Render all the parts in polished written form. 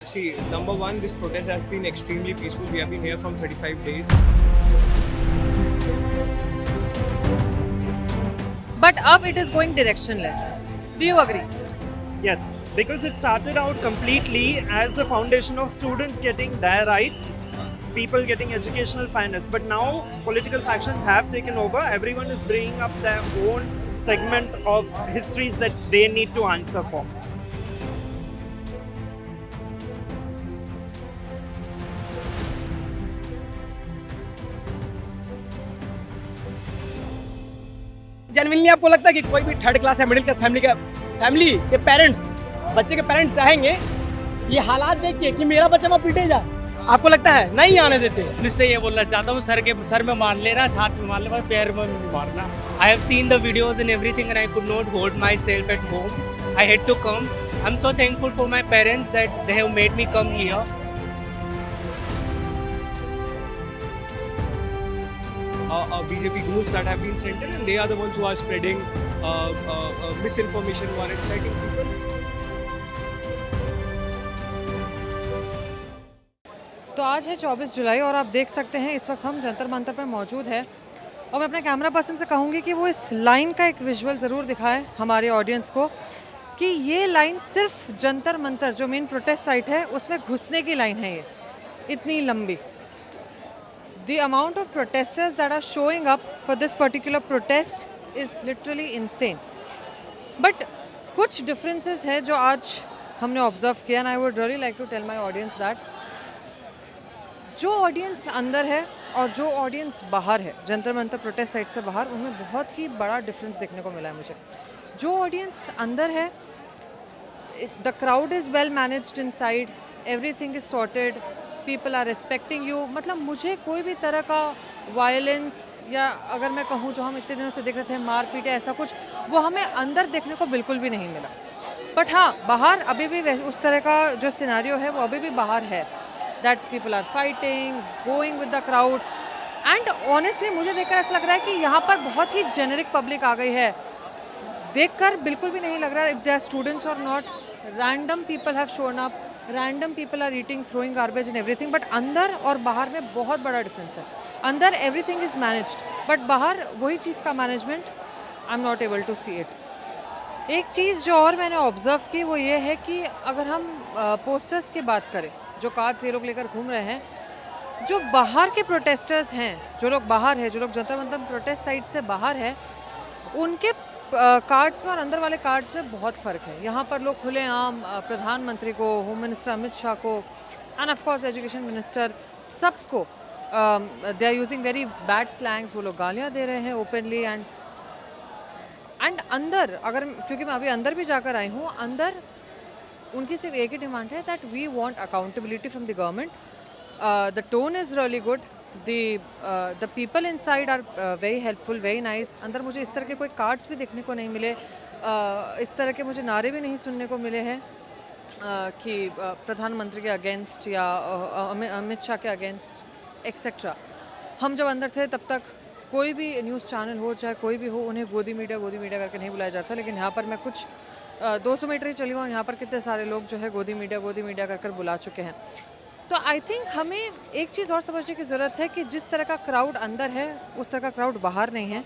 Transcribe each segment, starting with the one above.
See, number one, this protest has been extremely peaceful. We have been here from 35 days. But अब it is going directionless. Do you agree? Yes, because it started out completely as the foundation of students getting their rights, people getting educational fairness. But now political factions have taken over. Everyone is bringing up their own segment of histories that they need to answer for. Genuinely आपको लगता है कि कोई भी third class या middle class family के parents बच्चे के पेरेंट्स चाहेंगे ये हालात देख के कि मेरा बच्चा वहाँ पीटे जाए? आपको लगता है नहीं आने देते? इससे ये बोलना चाहता हूँ सर में मार लेना, छाती में मार लेना, पैर में मारना. I have seen the videos and everything and I could not hold myself at home. I had to come. I'm so thankful for my parents that they have made me come here. BJP goons that have been sent in, and they are the ones who are spreading misinformation, who are inciting people. तो आज है 24 जुलाई और आप देख सकते हैं इस वक्त हम जंतर मंतर पर मौजूद है और मैं अपने कैमरा पर्सन से कहूँगी कि वो इस लाइन का एक विजुअल ज़रूर दिखाए हमारे ऑडियंस को कि ये लाइन सिर्फ जंतर मंतर जो मेन प्रोटेस्ट साइट है उसमें घुसने की लाइन है, ये इतनी लंबी. The amount of protesters that are showing up for this particular protest is literally insane. But कुछ differences है जो आज हमने observe किया and I would really like to tell my audience that जो ऑडियंस अंदर है और जो ऑडियंस बाहर है जंतर मंतर प्रोटेस्ट साइट से बाहर, उनमें बहुत ही बड़ा डिफरेंस देखने को मिला है मुझे. जो ऑडियंस अंदर है, the crowd is well managed inside, everything is sorted, people are respecting you. मतलब मुझे कोई भी तरह का वायलेंस या अगर मैं कहूँ जो हम इतने दिनों से देख रहे थे मारपीट या ऐसा कुछ, वो हमें अंदर देखने को बिल्कुल भी नहीं मिला. बट हाँ, बाहर अभी भी उस तरह का जो सिनारियो है वो अभी भी बाहर है, that people are fighting, going with the crowd. And honestly मुझे देखकर ऐसा लग रहा है कि यहाँ पर बहुत ही जेनरिक पब्लिक आ गई है. देखकर बिल्कुल भी नहीं लग रहा इफ दे आर स्टूडेंट्स और not. Random people have shown up, random people are eating, throwing garbage and everything. But अंदर और बाहर में बहुत बड़ा डिफरेंस है. अंदर एवरीथिंग इज़ मैनेज्ड, बट बाहर वही चीज़ का management I am not able to see it. एक चीज़ जो और मैंने ऑब्ज़र्व की वो ये है कि अगर हम पोस्टर्स की बात करें, जो कार्ड्स ये लोग लेकर घूम रहे हैं, जो बाहर के प्रोटेस्टर्स हैं, जो लोग बाहर हैं, जो लोग जंतर मंतर प्रोटेस्ट साइट से बाहर हैं, उनके कार्ड्स में और अंदर वाले कार्ड्स में बहुत फ़र्क है. यहाँ पर लोग खुलेआम प्रधानमंत्री को, होम मिनिस्टर अमित शाह को and of course education minister, सबको they are using very bad slangs. वो लोग गालियाँ दे रहे हैं ओपनली. एंड अंदर अगर, क्योंकि मैं अभी अंदर भी जाकर आई हूँ, अंदर उनकी सिर्फ एक ही डिमांड है that we want accountability from the government. The tone is really good, the people inside are very helpful, very nice. अंदर मुझे इस तरह के कोई कार्ड्स भी देखने को नहीं मिले, इस तरह के मुझे नारे भी नहीं सुनने को मिले हैं कि प्रधानमंत्री के अगेंस्ट या अमित शाह के अगेंस्ट एक्सेट्रा. हम जब अंदर थे तब तक कोई भी न्यूज़ चैनल हो चाहे कोई भी हो, उन्हें गोदी मीडिया करके नहीं बुलाया जाता. लेकिन यहाँ पर मैं कुछ 200 मीटर ही चली हूँ और यहाँ पर कितने सारे लोग जो है गोदी मीडिया कर बुला चुके हैं. तो आई थिंक हमें एक चीज़ और समझने की ज़रूरत है कि जिस तरह का क्राउड अंदर है उस तरह का क्राउड बाहर नहीं है.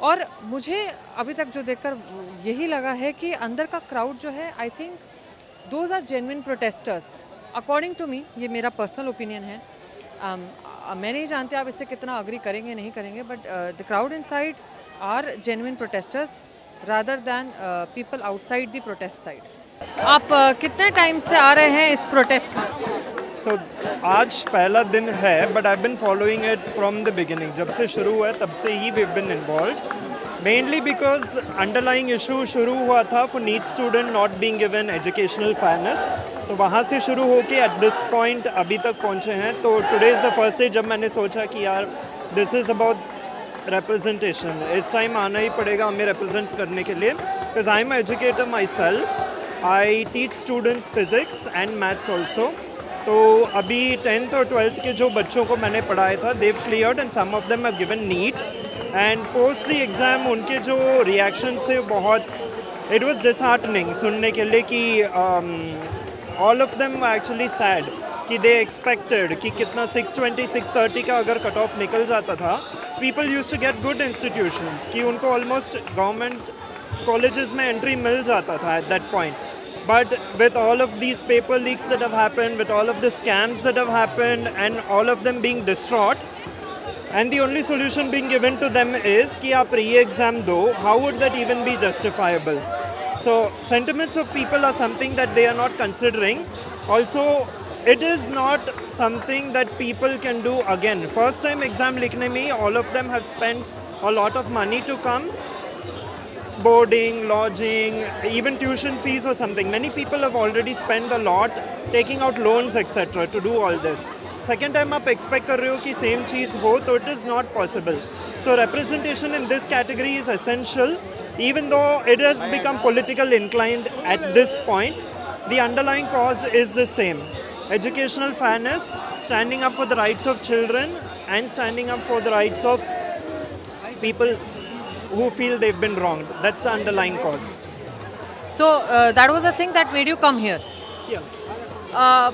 और मुझे अभी तक जो देखकर यही लगा है कि अंदर का क्राउड जो है, I think those are genuine protesters according to me. ये मेरा पर्सनल ओपिनियन है. मैं नहीं जानती आप इससे कितना अग्री करेंगे नहीं करेंगे, but the crowd inside are genuine protesters rather than people outside the protest side. आप कितने टाइम से आ रहे हैं इस प्रोटेस्ट में? So आज पहला दिन है, but I've been following it from the beginning. जब से शुरू हुआ तब से ही we've been involved. Mainly because underlying issue शुरू हुआ था for NEET student not being given educational fairness. तो वहाँ से शुरू होके at this point अभी तक पहुँचे हैं. तो today is the first day जब मैंने सोचा कि यार this is about representation. इस टाइम आना ही पड़ेगा हमें represent करने के लिए. Because I'm an educator myself. I teach students physics and maths also. तो अभी 10th और 12th के जो बच्चों को मैंने पढ़ाया था, they've cleared and some of them have given NEET. And post the exam उनके जो reactions थे बहुत, it was disheartening सुनने के लिए कि all of them were actually sad कि they expected कि कितना 620 630 का अगर कट ऑफ निकल जाता था, people used to get good institutions कि उनको almost government colleges में entry मिल जाता था at that point. But with all of these paper leaks that have happened, with all of the scams that have happened, and all of them being distraught, and the only solution being given to them is कि आप re-exam दो, how would that even be justifiable? So sentiments of people are something that they are not considering. Also, it is not something that people can do again. First time exam लिखने में all of them have spent a lot of money to come. Boarding, lodging, even tuition fees or something. Many people have already spent a lot taking out loans etc. to do all this. Second time आप expect कर रहे हो कि same चीज़ हो तो it is not possible. So representation in this category is essential. Even though it has become political inclined at this point, the underlying cause is the same. Educational fairness, standing up for the rights of children and standing up for the rights of people who feel they've been wronged. That's the underlying cause. So that was the thing that made you come here. Yeah.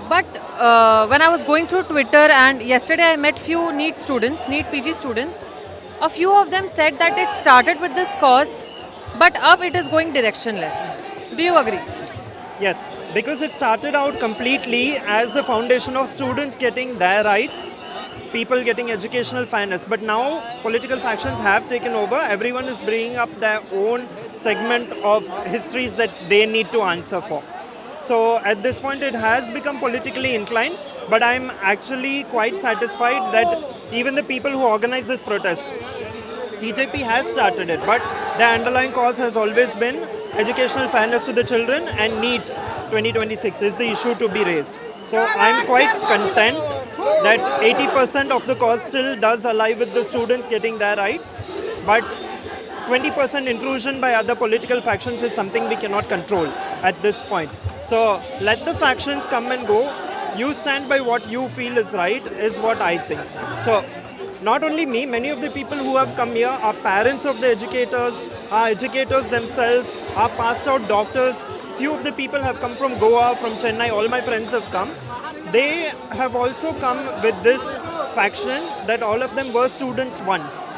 But when I was going through Twitter and yesterday I met few NEET students, NEET PG students, a few of them said that it started with this cause, but up it is going directionless. Do you agree? Yes, because it started out completely as the foundation of students getting their rights, people getting educational fairness. But now political factions have taken over. Everyone is bringing up their own segment of histories that they need to answer for. So at this point it has become politically inclined, but I'm actually quite satisfied that even the people who organize this protest, CJP has started it, but the underlying cause has always been educational fairness to the children, and NEET 2026 is the issue to be raised. So I'm quite content that 80% of the cause still does align with the students getting their rights, but 20% intrusion by other political factions is something we cannot control at this point. So let the factions come and go. You stand by what you feel is right, is what I think. So not only me, many of the people who have come here are parents of the educators, are educators themselves, are passed out doctors. Few of the people have come from Goa, from Chennai, all my friends have come. They have also come with this faction that all of them were students once.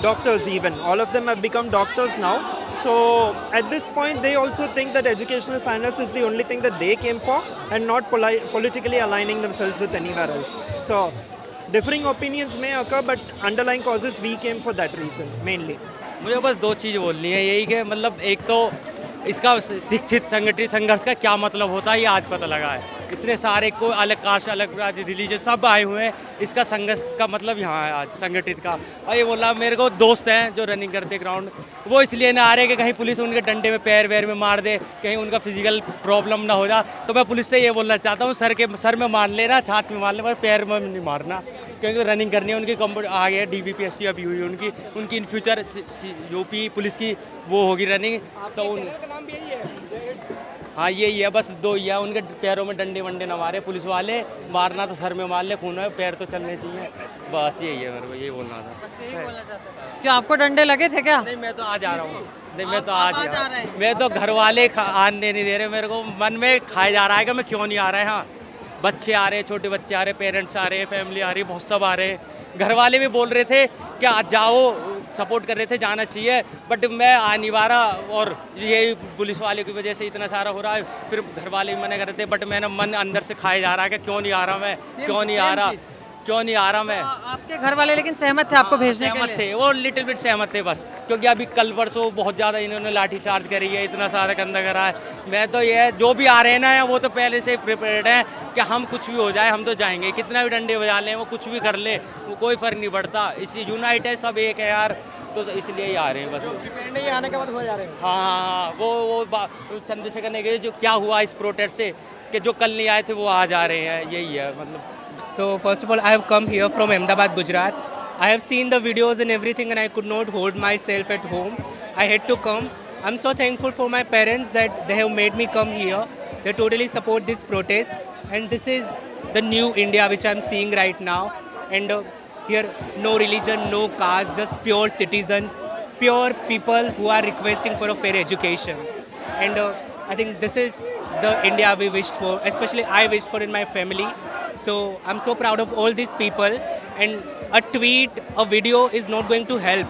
Doctors even. All of them have become doctors now. So at this point they also think that educational fairness is the only thing that they came for and not politically aligning themselves with anywhere else. So differing opinions may occur, but underlying causes we came for that reason mainly. मुझे बस दो चीज़ बोलनी है, यही कि मतलब एक तो इसका शिक्षित संगठित संघर्ष का क्या मतलब होता है ये आज पता लगा है। इतने सारे को अलग कास्ट अलग राज्य रिलीजन सब आए हुए हैं, इसका संघर्ष का मतलब यहाँ है आज संगठित का। और ये बोला मेरे को दोस्त हैं जो रनिंग करते ग्राउंड, वो इसलिए ना आ रहे कि कहीं पुलिस उनके डंडे में पैर वैर में मार दे, कहीं उनका फिजिकल प्रॉब्लम ना हो जा। तो मैं पुलिस से ये बोलना चाहता हूँ सर में मार लेना, छाती में मार लेना, पैर में नहीं मारना, क्योंकि रनिंग करनी है उनकी आ गया DVPST अभी हुई उनकी इन फ्यूचर यूपी पुलिस की वो होगी रनिंग। तो हाँ यही है, बस दो ही है, उनके पैरों में डंडे वंडे न मारे पुलिस वाले, मारना तो सर में मार ले, खून है पैर तो चलने चाहिए, बस यही है मेरे को यही बोलना था। क्या आपको डंडे लगे थे क्या? नहीं मैं तो आज आ रहा हूँ, नहीं मैं तो आज आ रहा हूँ, मैं तो घर वाले आने नहीं दे रहे, मेरे को मन में खाया जा रहा है कि मैं क्यों नहीं आ रहा है। हाँ बच्चे आ रहे, छोटे बच्चे आ रहे, पेरेंट्स आ रहे, फैमिली आ रही, बहुत सब आ रहे, घर वाले भी बोल रहे थे कि आज जाओ, सपोर्ट कर रहे थे जाना चाहिए, बट मैं आ नहीं पा रहा और ये पुलिस वाले की वजह से इतना सारा हो रहा है। फिर घर वाले भी मना कर रहे थे, बट मैंने मन अंदर से खाया जा रहा है कि क्यों नहीं आ रहा मैं, क्यों नहीं आ रहा मैं। आपके घर वाले लेकिन सहमत थे आपको भेजने के लिए? सहमत थे, वो लिटिल बिट सहमत थे बस, क्योंकि अभी कल परसों बहुत ज़्यादा इन्होंने लाठी चार्ज करी है, इतना सारा गंदा करा है। मैं तो ये जो भी आ रहे हैं ना वो तो पहले से प्रिपेयर्ड हैं कि हम कुछ भी हो जाए हम तो जाएंगे, कितना भी डंडे बजा लें, वो कुछ भी कर ले, वो कोई फ़र्क नहीं पड़ता। इसलिए यूनाइट है, सब एक है यार, तो इसलिए ही आ रहे हैं बस। नहीं आने के बाद हो जा रहे हैं। हाँ वो चंद्रशेखर ने जो क्या हुआ इस प्रोटेस्ट से कि जो कल नहीं आए थे वो आज आ रहे हैं, यही है मतलब। So first of all, I have come here from Ahmedabad, Gujarat. I have seen the videos and everything, and I could not hold myself at home. I had to come. I'm so thankful for my parents that they have made me come here. They totally support this protest, and this is the new India which I'm seeing right now. And here, no religion, no caste, just pure citizens, pure people who are requesting for a fair education. And I think this is the India we wished for, especially I wished for in my family. So I'm so proud of all these people, and a tweet, a video is not going to help.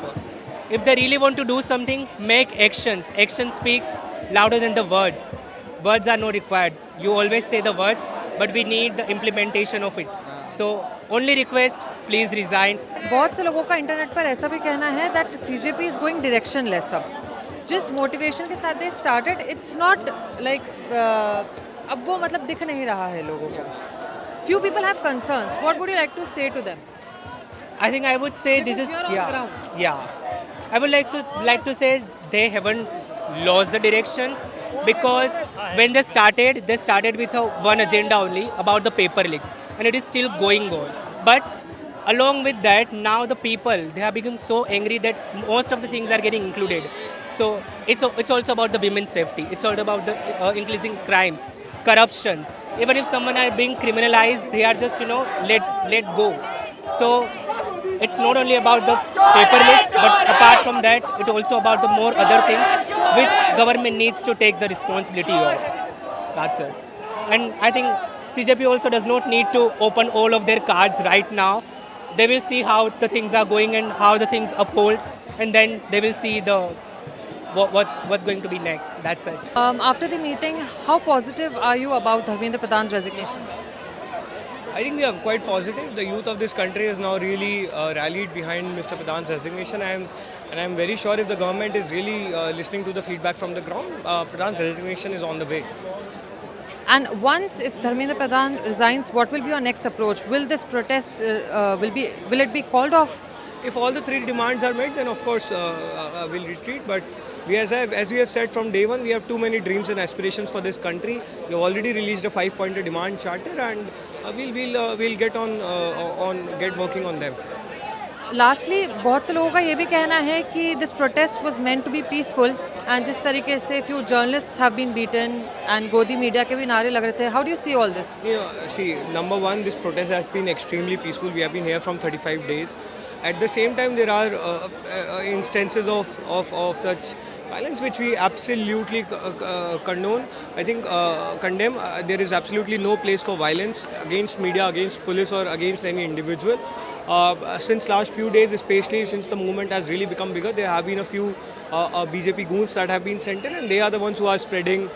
If they really want to do something, make actions. Action speaks louder than the words. Words are not required. You always say the words, but we need the implementation of it. So only request, please resign. बहुत से लोगों का internet पर ऐसा भी कहना है that CJP is going directionless अब जिस मोटिवेशन के साथ they started it's not like अब वो मतलब दिख नहीं रहा है लोगों को few people have concerns what would you like to say to them I think I would say this is Because you're on ground. yeah. I would like to say they haven't lost the directions because when they started with one agenda only about the paper leaks, and it is still going on. But along with that, now the people they have become so angry that most of the things are getting included. So it's also about the women's safety. It's all about the increasing crimes, corruptions. Even if someone are being criminalized, they are just let go. So it's not only about the paper leaks, but apart from that, it's also about the more other things which government needs to take the responsibility of. That's it. And I think CJP also does not need to open all of their cards right now. They will see how the things are going and how the things uphold, and then they will see what's going to be next. That's it. After the meeting, how positive are you about Dharmendra Pradhan's resignation? I think we are quite positive. The youth of this country has now really rallied behind Mr. Pradhan's resignation. And I'm very sure if the government is really listening to the feedback from the ground, Pradhan's resignation is on the way. And once if Dharmendra Pradhan resigns, what will be your next approach? Will this protest will it be called off? If all the three demands are met, then of course we'll retreat. But as we have said from day one, we have too many dreams and aspirations for this country. We have already released a 5-pointer demand charter, and we'll get working on them. Lastly, बहुत से लोगों का ये भी कहना है कि this protest was meant to be peaceful and जिस तरीके से few journalists have been beaten and गोदी मीडिया के भी नारे लग रहे थे. How do you see all this? See, number one, this protest has been extremely peaceful. We have been here from 35 days. At the same time, there are instances of such violence which we absolutely condone. I think condemn. There is absolutely no place for violence against media, against police, or against any individual. Since last few days, especially since the movement has really become bigger, there have been a few BJP goons that have been sent in, and they are the ones who are spreading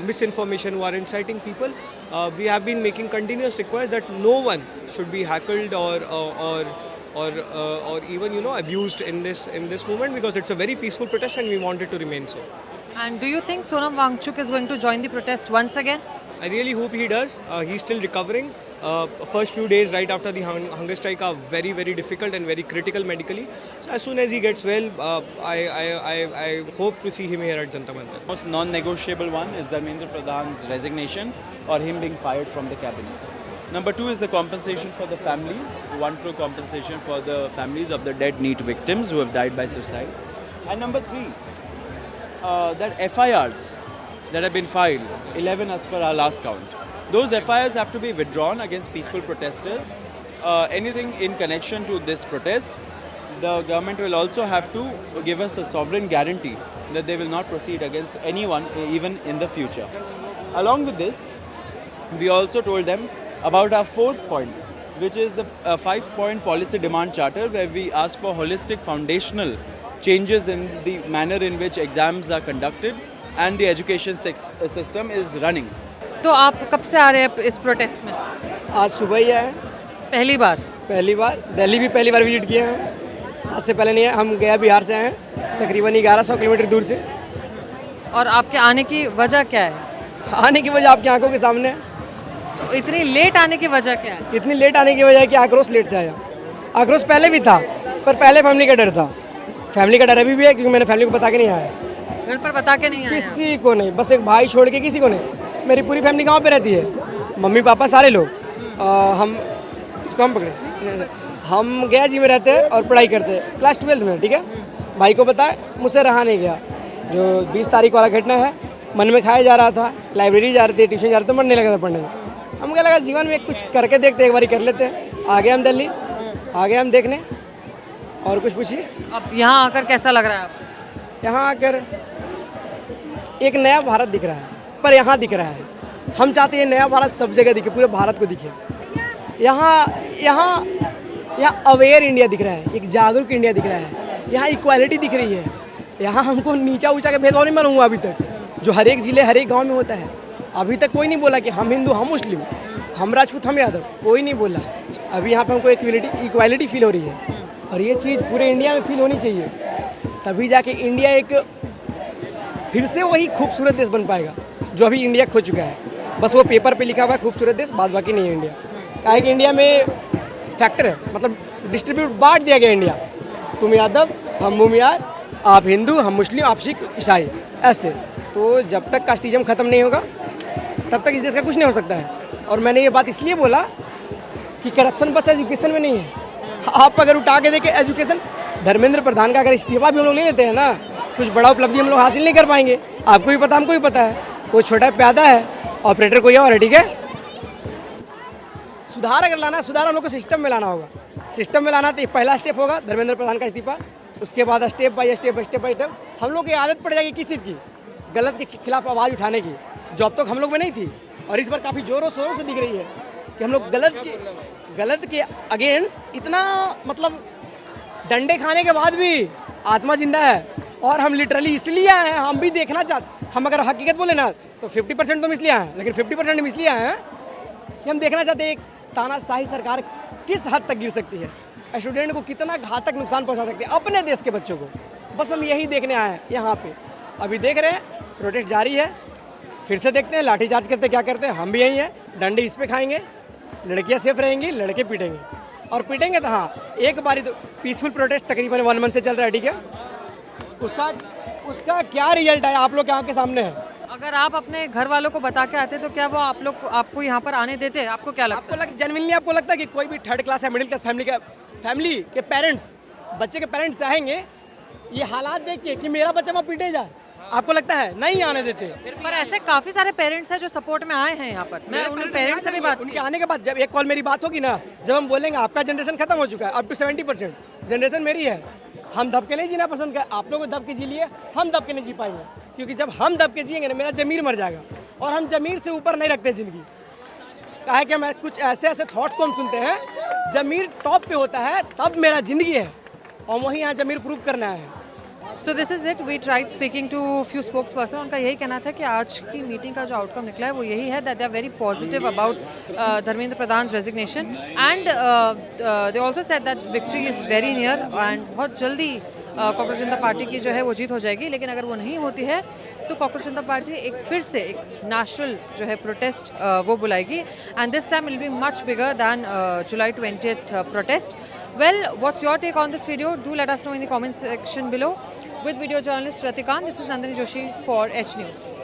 misinformation, who are inciting people. We have been making continuous requests that no one should be heckled or even abused in this movement, because it's a very peaceful protest and we want it to remain so. And do you think Sonam Wangchuk is going to join the protest once again? I really hope he does. He's still recovering. First few days right after the hunger strike are very, very difficult and very critical medically. So as soon as he gets well, I hope to see him here at Jantar Mantar. Most non-negotiable one is Dharmendra Pradhan's resignation or him being fired from the cabinet. Number two is the compensation for the families, 1 crore compensation for the families of the dead NEET victims who have died by suicide. And number three, that FIRs that have been filed, 11 as per our last count. Those FIRs have to be withdrawn against peaceful protesters. Anything in connection to this protest, the government will also have to give us a sovereign guarantee that they will not proceed against anyone even in the future. Along with this, we also told them about our fourth point, which is the 5-point policy demand charter, where we ask for holistic foundational changes in the manner in which exams are conducted and the education system is running. तो आप कब से आ रहे हैं इस protest में? आज सुबह ही आए, पहली बार दिल्ली भी पहली बार विजिट किए हैं, आज से पहले नहीं है। हम गया बिहार से आए हैं, तकरीबन 1100 किलोमीटर दूर से। और आपके आने की वजह क्या है? आने की वजह आपकी आंखों के सामने है। तो इतनी लेट आने की वजह क्या है? इतनी लेट आने की वजह है कि आक्रोश लेट से आया। आक्रोश पहले भी था, पर पहले फैमिली का डर था। फैमिली का डर अभी भी है, क्योंकि मैंने फैमिली को बता के नहीं आया। घर पर बता के नहीं आया? किसी को नहीं, बस एक भाई छोड़ के किसी को नहीं। मेरी पूरी फैमिली गांव पे रहती है, मम्मी पापा सारे लोग। हम इसको हम पकड़े, हम गया जी में रहते हैं और पढ़ाई करते हैं, क्लास 12 में, ठीक है। भाई को पता है, मुझसे रहा नहीं गया। जो 20 तारीख वाला घटना है, मन में खाया जा रहा था, लाइब्रेरी जा रहे थे, ट्यूशन जा रहे थे, मन नहीं लगा था पढ़ने में। हम क्या लगा जीवन में कुछ करके देखते, एक बार कर लेते हैं। आ गए हम दिल्ली, आ गए हम देखने। और कुछ पूछिए। अब यहाँ आकर कैसा लग रहा है आपको? यहाँ आकर एक नया भारत दिख रहा है। पर यहाँ दिख रहा है। हम चाहते हैं नया भारत सब जगह दिखे, पूरे भारत को दिखे। यहाँ अवेयर इंडिया दिख रहा है, एक जागरूक इंडिया दिख रहा है, यहाँ इक्वालिटी दिख रही है। यहाँ हमको नीचा ऊंचा का भेदभाव नहीं मालूम हुआ अभी तक, जो हर एक जिले हर एक गाँव में होता है। अभी तक कोई नहीं बोला कि हम हिंदू हम मुस्लिम, हम राजपूत हम यादव, कोई नहीं बोला। अभी यहाँ पे हमको इक्वालिटी फील हो रही है, और ये चीज़ पूरे इंडिया में फील होनी चाहिए, तभी जाके इंडिया एक फिर से वही खूबसूरत देश बन पाएगा जो अभी इंडिया खो चुका है। बस वो पेपर पे लिखा हुआ है खूबसूरत देश, बाद बाकी नहीं है इंडिया। क्या है कि इंडिया में फैक्टर है, मतलब डिस्ट्रीब्यूट बांट दिया गया इंडिया, तुम यादव हम भूमियार, आप हिंदू हम मुस्लिम, आप सिख ईसाई, ऐसे। तो जब तक कास्टिज्म ख़त्म नहीं होगा तब तक इस देश का कुछ नहीं हो सकता है। और मैंने ये बात इसलिए बोला कि करप्शन बस एजुकेशन में नहीं है। आप अगर उठा के देखें एजुकेशन, धर्मेंद्र प्रधान का अगर इस्तीफा भी हम लोग ले लेते हैं ना, कुछ बड़ा उपलब्धि हम लोग हासिल नहीं कर पाएंगे। आपको भी पता, हमको भी पता है। वो छोटा प्यादा है, ऑपरेटर कोई और है, ठीक है। सुधार अगर लाना है, सुधार हम लोग को सिस्टम में लाना होगा। सिस्टम में लाना तो पहला स्टेप होगा धर्मेंद्र प्रधान का इस्तीफा, उसके बाद स्टेप बाय स्टेप हम लोग की आदत पड़ जाएगी किस चीज़ की, गलत के खिलाफ आवाज़ उठाने की, जो अब तक हम लोग में नहीं थी। और इस बार काफ़ी ज़ोरों शोरों से दिख रही है कि हम लोग गलत के अगेंस्ट इतना, मतलब डंडे खाने के बाद भी आत्मा जिंदा है। और हम लिटरली इसलिए आए हैं, हम भी देखना चाहते, हम अगर हकीकत बोले ना तो 50% तो इसलिए आए हैं, लेकिन 50% हम इसलिए आए हैं कि हम देखना चाहते हैं एक तानाशाही सरकार किस हद तक गिर सकती है, स्टूडेंट को कितना घातक नुकसान पहुंचा सकती है, अपने देश के बच्चों को। बस हम यही देखने आए हैं यहाँ पे। अभी देख रहे हैं प्रोटेस्ट जारी है, फिर से देखते हैं लाठीचार्ज करते क्या करते हैं। हम भी यही हैं, डंडे इस पे खाएंगे, लड़कियाँ सेफ रहेंगी, लड़के पीटेंगे, और पीटेंगे तो हाँ एक बारी तो पीसफुल प्रोटेस्ट तकरीबन 1 मंथ से चल रहा है, ठीक है। उसका क्या रिजल्ट है आप लोग के आपके सामने है। अगर आप अपने घर वालों को बता के आते तो क्या वो आपको यहाँ पर आने देते? आपको क्या लगता है? जेन्युइनली आपको लगता है कि कोई भी थर्ड क्लास या मिडिल क्लास फैमिली के पेरेंट्स, बच्चे के पेरेंट्स चाहेंगे ये हालात देख के कि मेरा बच्चा वहाँ पीटे जाए? आपको लगता है नहीं आने देते? पर ऐसे काफी सारे पेरेंट्स हैं जो सपोर्ट में आए हैं यहाँ पर। मैं उन पेरेंट्स से भी बात, उनके आने के बाद जब एक कॉल मेरी बात होगी ना, जब हम बोलेंगे आपका जनरेशन खत्म हो चुका है, अप टू 70% जनरेशन मेरी है, हम दब के नहीं जीना पसंद कर, आप लोग दब के जी लिए, हम दब के नहीं जी पाएंगे। क्योंकि जब हम दब के जिएंगे ना, मेरा जमीर मर जाएगा, और हम जमीर से ऊपर नहीं रखते ज़िंदगी। कहा है कि मैं कुछ ऐसे थॉट्स को हम सुनते हैं, जमीर टॉप पे होता है तब मेरा ज़िंदगी है, और वहीं यहाँ जमीर प्रूव करना है। So this is it. We tried speaking to few spokes person. उनका यही कहना था कि आज की मीटिंग का जो आउटकम निकला है वो यही है that they are very positive about Dharmendra Pradhan resignation, and they also said that victory is very near, and बहुत जल्दी कॉकरोच जनता पार्टी की जो है वो जीत हो जाएगी। लेकिन अगर वो नहीं होती है तो कॉकरोच जनता पार्टी एक फिर से एक नेशनल जो है प्रोटेस्ट वो बुलाएगी, and this time will be much bigger than July 20th protest. Well, what's your take on this video? Do let us know in the comment section below. With video journalist Ratikant, this is Nandini Joshi for H News.